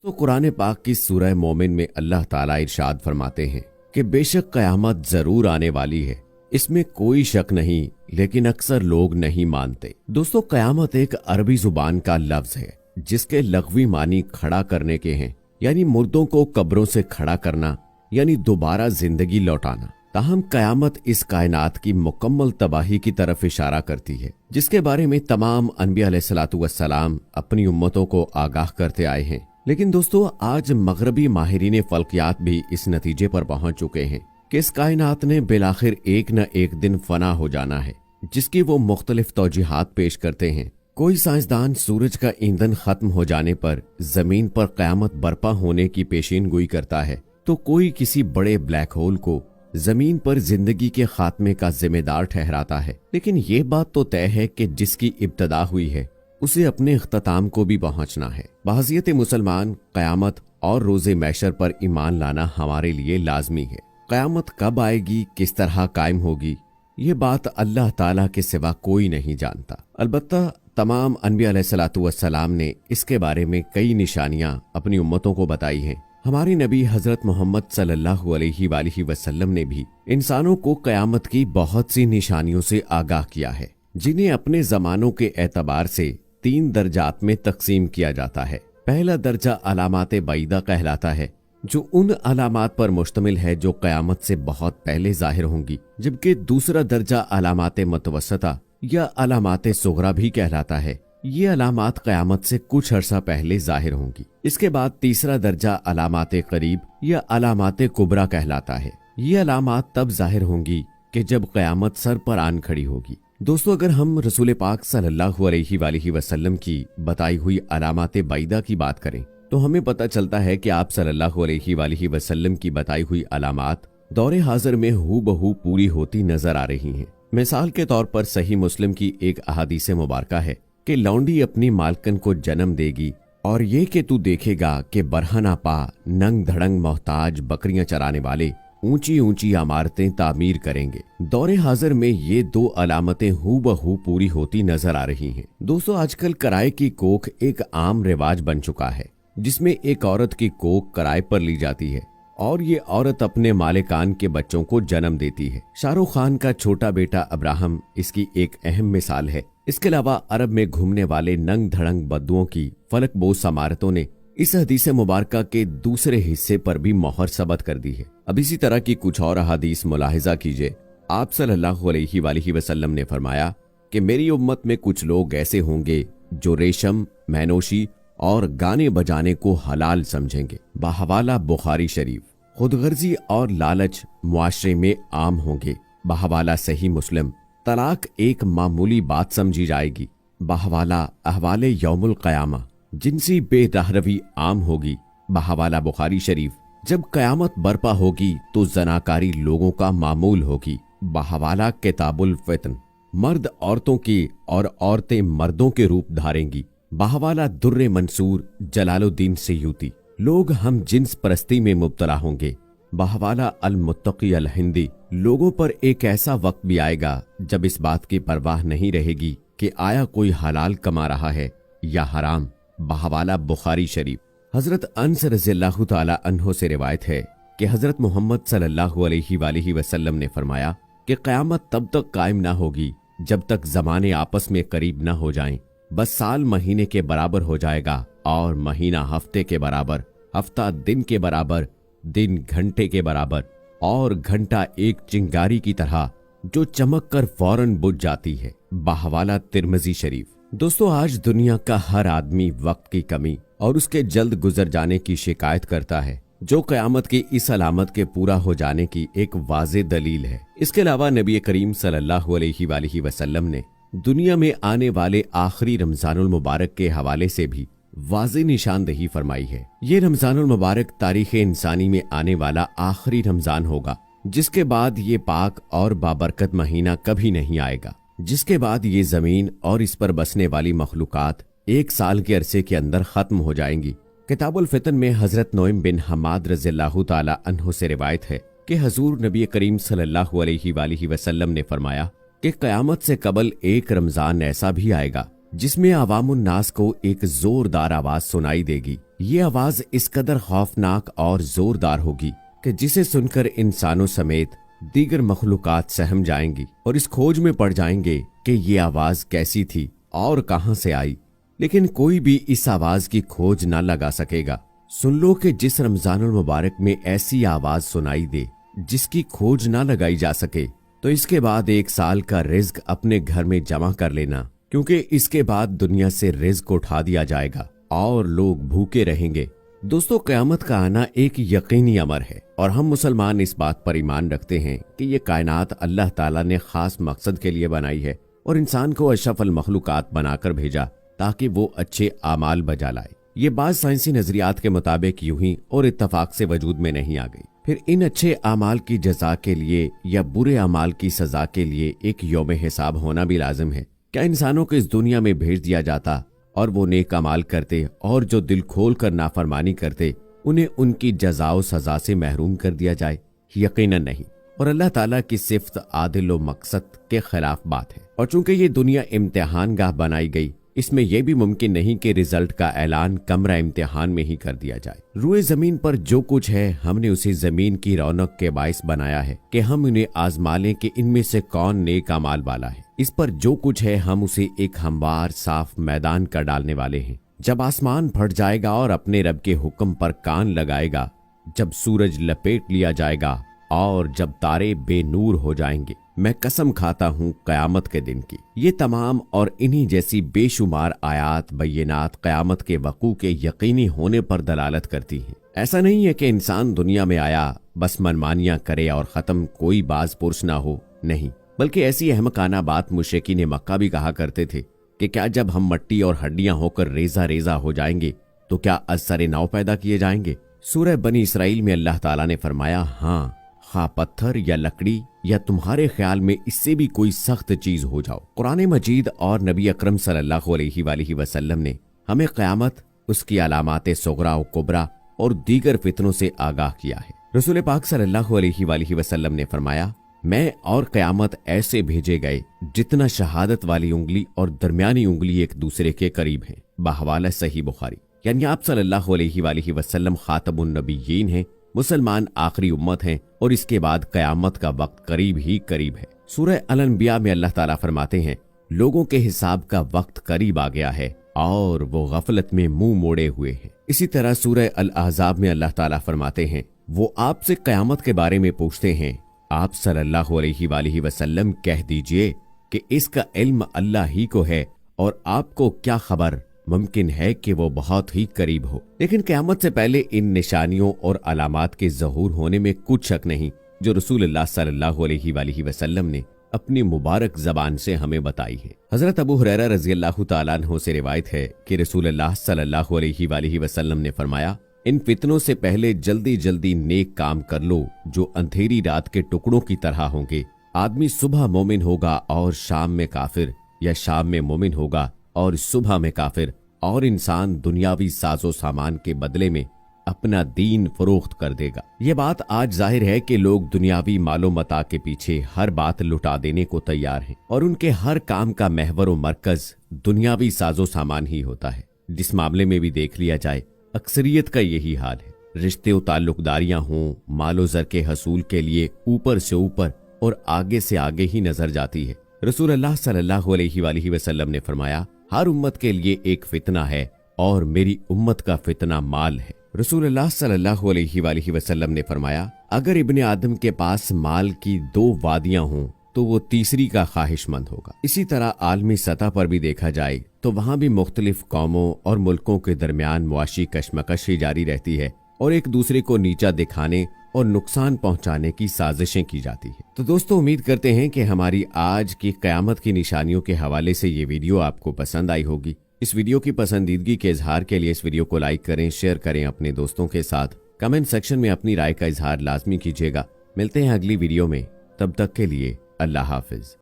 तो कुरान पाक की सूरह मोमिन में अल्लाह ताला इरशाद फरमाते हैं कि बेशक क़यामत जरूर आने वाली है, इसमें कोई शक नहीं, लेकिन अक्सर लोग नहीं मानते। दोस्तों, क़यामत एक अरबी जुबान का लफ्ज है जिसके लग़वी मानी खड़ा करने के हैं, यानी मुर्दों को कब्रों से खड़ा करना, यानी दोबारा जिंदगी लौटाना। ताहम क़यामत इस कायनात की मुकम्मल तबाही की तरफ इशारा करती है, जिसके बारे में तमाम अनबिया अलैहिस्सलातु वस्सलाम अपनी उम्मतों को आगाह करते आए हैं। लेकिन दोस्तों, आज मगरबी माहिरीन फल्कियात भी इस नतीजे पर पहुंच चुके हैं कि इस कायनात ने बिलाखिर एक न एक दिन फना हो जाना है, जिसकी वो मुख्तलिफ तौजीहात पेश करते हैं। कोई साइंसदान सूरज का ईंधन खत्म हो जाने पर जमीन पर क़यामत बर्पा होने की पेशीन गोई करता है, तो कोई किसी बड़े ब्लैक होल को जमीन पर जिंदगी के खात्मे का जिम्मेदार ठहराता है। लेकिन ये बात तो तय है कि जिसकी इब्तदा हुई है उसे अपने इख्तिताम को भी पहुंचना है। बहसियत मुसलमान, क़यामत और रोज़े महशर पर ईमान लाना हमारे लिए लाजमी है। क़यामत कब आएगी, किस तरह कायम होगी, ये बात अल्लाह ताला के सिवा कोई नहीं जानता। अलबत्ता तमाम अनबिया अलैहिस्सलातु वस्सलाम ने इसके बारे में कई निशानियां अपनी उम्मतों को बताई हैं। हमारे नबी हजरत मोहम्मद सल्लल्लाहु अलैहि वसल्लम ने भी इंसानों को क़यामत की बहुत सी निशानियों से आगाह किया है, जिन्हें अपने जमानों के एतबार से 3 दर्जात में तकसीम किया जाता है। पहला दर्जा अलामात बैदा कहलाता है, जो उन अलामात पर मुश्तमिल है जो क़यामत से बहुत पहले जाहिर होंगी, जबकि दूसरा दर्जा अलामात मुतवस्सिता या अलामात सुगरा भी कहलाता है। ये अलामात क़यामत से कुछ अरसा पहले जाहिर होंगी। इसके बाद तीसरा दर्जा अलामात करीब या अलामात कुबरा कहलाता है। ये अलामात तब जाहिर होंगी कि जब क़यामत सर पर आन खड़ी होगी। दोस्तों, अगर हम रसूल पाक सल्लल्लाहु अलैहि वसल्लम की बताई हुई अलामात बैदा की बात करें तो हमें पता चलता है कि आप सल्लल्लाहु अलैहि वसल्लम की बताई हुई अलामात दौरे हाजिर में हूबहू पूरी होती नजर आ रही हैं। मिसाल के तौर पर सही मुस्लिम की एक अहादीस मुबारका है कि लौंडी अपनी मालकन को जन्म देगी और ये कि तू देखेगा कि बरहना पा नंग धड़ंग मोहताज बकरियां चराने वाले ऊंची ऊंची इमारतें तामीर करेंगे। दौरे हाजिर में ये 2 अलामतें हूबहू पूरी होती नजर आ रही हैं। दोस्तों, आजकल किराए की कोख एक आम रिवाज बन चुका है, जिसमें एक औरत की कोख किराए पर ली जाती है और ये औरत अपने मालिकान के बच्चों को जन्म देती है। शाहरुख खान का छोटा बेटा अब्राहम इसकी एक अहम मिसाल है। इसके अलावा अरब में घूमने वाले नंग धड़ंग बद्दुओं की फलकबोस इमारतों ने इस हदीस मुबारका के दूसरे हिस्से पर भी मोहर सबत कर दी है। अब इसी तरह की कुछ और हदीस मुलाहिजा कीजिए। आप सल्लल्लाहु अलैहि वसल्लम ने फरमाया कि मेरी उम्मत में कुछ लोग ऐसे होंगे जो रेशम, मैनोशी और गाने बजाने को हलाल समझेंगे। बहवाला बुखारी शरीफ। खुदगर्जी और लालच मुआशरे में आम होंगे। बहवाला सही मुस्लिम। तलाक एक मामूली बात समझी जाएगी। बहवाला अहवाले यौमुल क़यामा। जिनसी बेरहरवी आम होगी। बहवाला बुखारी शरीफ। जब क़यामत बर्पा होगी तो जनाकारी लोगों का मामूल होगी। बहवाला किताबुल फितन। मर्द औरतों के और औरतें मर्दों के रूप धारेंगी। बहवाला दुर्रे मंसूर जलालुद्दीन सयूती। लोग हम जिन्स परस्ती में मुब्तला होंगे। बहवाला अल मुत्तकी अल हिंदी। लोगों पर एक ऐसा वक्त भी आएगा जब इस बात की परवाह नहीं रहेगी कि आया कोई हलाल कमा रहा है या हराम। बहवाला बुखारी शरीफ। हजरत अनस रज़ियल्लाहु ताला अन्हो से रिवायत है कि हजरत मोहम्मद सल्लल्लाहु अलैहि वसल्लम ने फरमाया कि क़यामत तब तक कायम ना होगी जब तक ज़माने आपस में करीब ना हो जाएं। बस साल महीने के बराबर हो जाएगा और महीना हफ्ते के बराबर, हफ्ता दिन के बराबर, दिन घंटे के बराबर और घंटा एक चिंगारी की तरह जो चमक कर फौरन बुझ जाती है। बहवाला तिरमिज़ी शरीफ। दोस्तों, आज दुनिया का हर आदमी वक्त की कमी और उसके जल्द गुजर जाने की शिकायत करता है, जो क़यामत की इस अलामत के पूरा हो जाने की एक वाज़े दलील है। इसके अलावा नबी करीम सल्लल्लाहु अलैहि वसल्लम ने दुनिया में आने वाले आखिरी रमजानुल मुबारक के हवाले से भी वाज़े निशानदही फरमाई है। ये रमजानुल मुबारक तारीख़ इंसानी में आने वाला आखिरी रमजान होगा, जिसके बाद ये पाक और बाबरकत महीना कभी नहीं आएगा, जिसके बाद ये जमीन और इस पर बसने वाली मखलूकात 1 साल के अरसे के अंदर खत्म हो जाएंगी। किताबुल फितन में हजरत नोइम बिन हमाद रज़ियल्लाहु ताला अन्हु से रिवायत है कि हजूर नबी करीम सल्लल्लाहु अलैहि वसल्लम ने फरमाया कि क़यामत से कबल एक रमजान ऐसा भी आएगा जिसमें अवामुन नास को एक जोरदार आवाज सुनाई देगी یہ آواز اس قدر خوفناک اور زوردار ہوگی کہ جسے سن کر انسانوں سمیت دیگر مخلوقات سہم جائیں گی اور اس کھوج میں پڑ جائیں گے کہ یہ آواز کیسی تھی اور کہاں سے آئی، لیکن کوئی بھی اس آواز کی کھوج نہ لگا سکے گا۔ سن لو کہ جس رمضان المبارک میں ایسی آواز سنائی دے جس کی کھوج نہ لگائی جا سکے، تو اس کے بعد 1 سال کا رزق اپنے گھر میں جمع کر لینا، کیونکہ اس کے بعد دنیا سے رزق اٹھا دیا جائے گا اور لوگ بھوکے رہیں گے۔ دوستو، قیامت کا آنا ایک یقینی امر ہے اور ہم مسلمان اس بات پر ایمان رکھتے ہیں کہ یہ کائنات اللہ تعالیٰ نے خاص مقصد کے لیے بنائی ہے اور انسان کو اشرف المخلوقات بنا کر بھیجا تاکہ وہ اچھے اعمال بجا لائے۔ یہ بعض سائنسی نظریات کے مطابق یوں ہی اور اتفاق سے وجود میں نہیں آ گئی۔ پھر ان اچھے اعمال کی جزا کے لیے یا برے اعمال کی سزا کے لیے ایک یوم حساب ہونا بھی لازم ہے۔ کیا انسانوں کو اس دنیا میں بھیج دیا جاتا اور وہ نیک اعمال کرتے اور جو دل کھول کر نافرمانی کرتے انہیں ان کی جزا و سزا سے محروم کر دیا جائے؟ یقیناً نہیں، اور اللہ تعالیٰ کی صفت عادل و مقصد کے خلاف بات ہے۔ اور چونکہ یہ دنیا امتحان گاہ بنائی گئی، اس میں یہ بھی ممکن نہیں کہ رزلٹ کا اعلان کمرہ امتحان میں ہی کر دیا جائے۔ روئے زمین پر جو کچھ ہے ہم نے اسے زمین کی رونق کے باعث بنایا ہے کہ ہم انہیں آزما لیں کہ ان میں سے کون نیک اعمال والا ہے۔ اس پر جو کچھ ہے ہم اسے ایک ہموار صاف میدان کر ڈالنے والے ہیں۔ جب آسمان پھٹ جائے گا اور اپنے رب کے حکم پر کان لگائے گا، جب سورج لپیٹ لیا جائے گا اور جب تارے بے نور ہو جائیں گے، میں قسم کھاتا ہوں قیامت کے دن کی۔ یہ تمام اور انہی جیسی بے شمار آیات بینات قیامت کے وقوع کے یقینی ہونے پر دلالت کرتی ہیں۔ ایسا نہیں ہے کہ انسان دنیا میں آیا بس منمانیاں کرے اور ختم، کوئی باز پرس نہ ہو، نہیں، بلکہ ایسی احمقانہ بات مشرکین مکہ بھی کہا کرتے تھے کہ کیا جب ہم مٹی اور ہڈیاں ہو کر ریزہ ریزہ ہو جائیں گے تو کیا از سر نو پیدا کیے جائیں گے؟ سورہ بنی اسرائیل میں اللہ تعالیٰ نے فرمایا، ہاں، خواہ پتھر یا لکڑی یا تمہارے خیال میں اس سے بھی کوئی سخت چیز ہو جاؤ۔ قرآن مجید اور نبی اکرم صلی اللہ علیہ وآلہ وسلم نے ہمیں قیامت، اس کی علامات صغرا و کبرا اور دیگر فتنوں سے آگاہ کیا ہے۔ رسول پاک صلی اللہ علیہ وآلہ وسلم نے فرمایا، میں اور قیامت ایسے بھیجے گئے جتنا شہادت والی انگلی اور درمیانی انگلی ایک دوسرے کے قریب ہیں، بحوالہ صحیح بخاری۔ یعنی آپ صلی اللہ علیہ وآلہ وسلم خاتم النبیین ہیں، مسلمان آخری امت ہیں، اور اس کے بعد قیامت کا وقت قریب ہی قریب ہے۔ سورہ الانبیاء میں اللہ تعالیٰ فرماتے ہیں، لوگوں کے حساب کا وقت قریب آ گیا ہے اور وہ غفلت میں منہ موڑے ہوئے ہیں۔ اسی طرح سورہ الاحزاب میں اللہ تعالیٰ فرماتے ہیں، وہ آپ سے قیامت کے بارے میں پوچھتے ہیں، آپ صلی اللہ علیہ وآلہ وسلم کہہ دیجئے کہ اس کا علم اللہ ہی کو ہے، اور آپ کو کیا خبر، ممکن ہے کہ وہ بہت ہی قریب ہو۔ لیکن قیامت سے پہلے ان نشانیوں اور علامات کے ظہور ہونے میں کچھ شک نہیں جو رسول اللہ صلی اللہ علیہ وآلہ وسلم نے اپنی مبارک زبان سے ہمیں بتائی ہے۔ حضرت ابو ہریرہ رضی اللہ تعالیٰ عنہ سے روایت ہے کہ رسول اللہ صلی اللہ علیہ وآلہ وسلم نے فرمایا، ان فتنوں سے پہلے جلدی جلدی نیک کام کر لو جو اندھیری رات کے ٹکڑوں کی طرح ہوں گے۔ آدمی صبح مومن ہوگا اور شام میں کافر، یا شام میں مومن ہوگا اور صبح میں کافر، اور انسان دنیاوی ساز و سامان کے بدلے میں اپنا دین فروخت کر دے گا۔ یہ بات آج ظاہر ہے کہ لوگ دنیاوی مال و متاع کے پیچھے ہر بات لٹا دینے کو تیار ہیں، اور ان کے ہر کام کا محور و مرکز دنیاوی ساز و سامان ہی ہوتا ہے۔ جس معاملے میں بھی دیکھ لیا جائے، اکثریت کا یہی حال ہے۔ رشتے و تعلق داریاں ہوں، مال و زر کے حصول کے لیے اوپر سے اوپر اور آگے سے آگے ہی نظر جاتی ہے۔ رسول اللہ صلی اللہ علیہ وآلہ وسلم نے فرمایا، ہر امت کے لیے ایک فتنہ ہے اور میری امت کا فتنہ مال ہے۔ رسول اللہ صلی اللہ علیہ وآلہ وسلم نے فرمایا، اگر ابن آدم کے پاس مال کی 2 وادیاں ہوں تو وہ تیسری کا خواہش مند ہوگا۔ اسی طرح عالمی سطح پر بھی دیکھا جائے تو وہاں بھی مختلف قوموں اور ملکوں کے درمیان معاشی کشمکش ہی جاری رہتی ہے، اور ایک دوسرے کو نیچا دکھانے اور نقصان پہنچانے کی سازشیں کی جاتی ہیں۔ تو دوستو، امید کرتے ہیں کہ ہماری آج کی قیامت کی نشانیوں کے حوالے سے یہ ویڈیو آپ کو پسند آئی ہوگی۔ اس ویڈیو کی پسندیدگی کے اظہار کے لیے اس ویڈیو کو لائک کریں، شیئر کریں اپنے دوستوں کے ساتھ، کمنٹ سیکشن میں اپنی رائے کا اظہار لازمی کیجیے گا۔ ملتے ہیں اگلی ویڈیو میں، تب تک کے لیے اللہ حافظ۔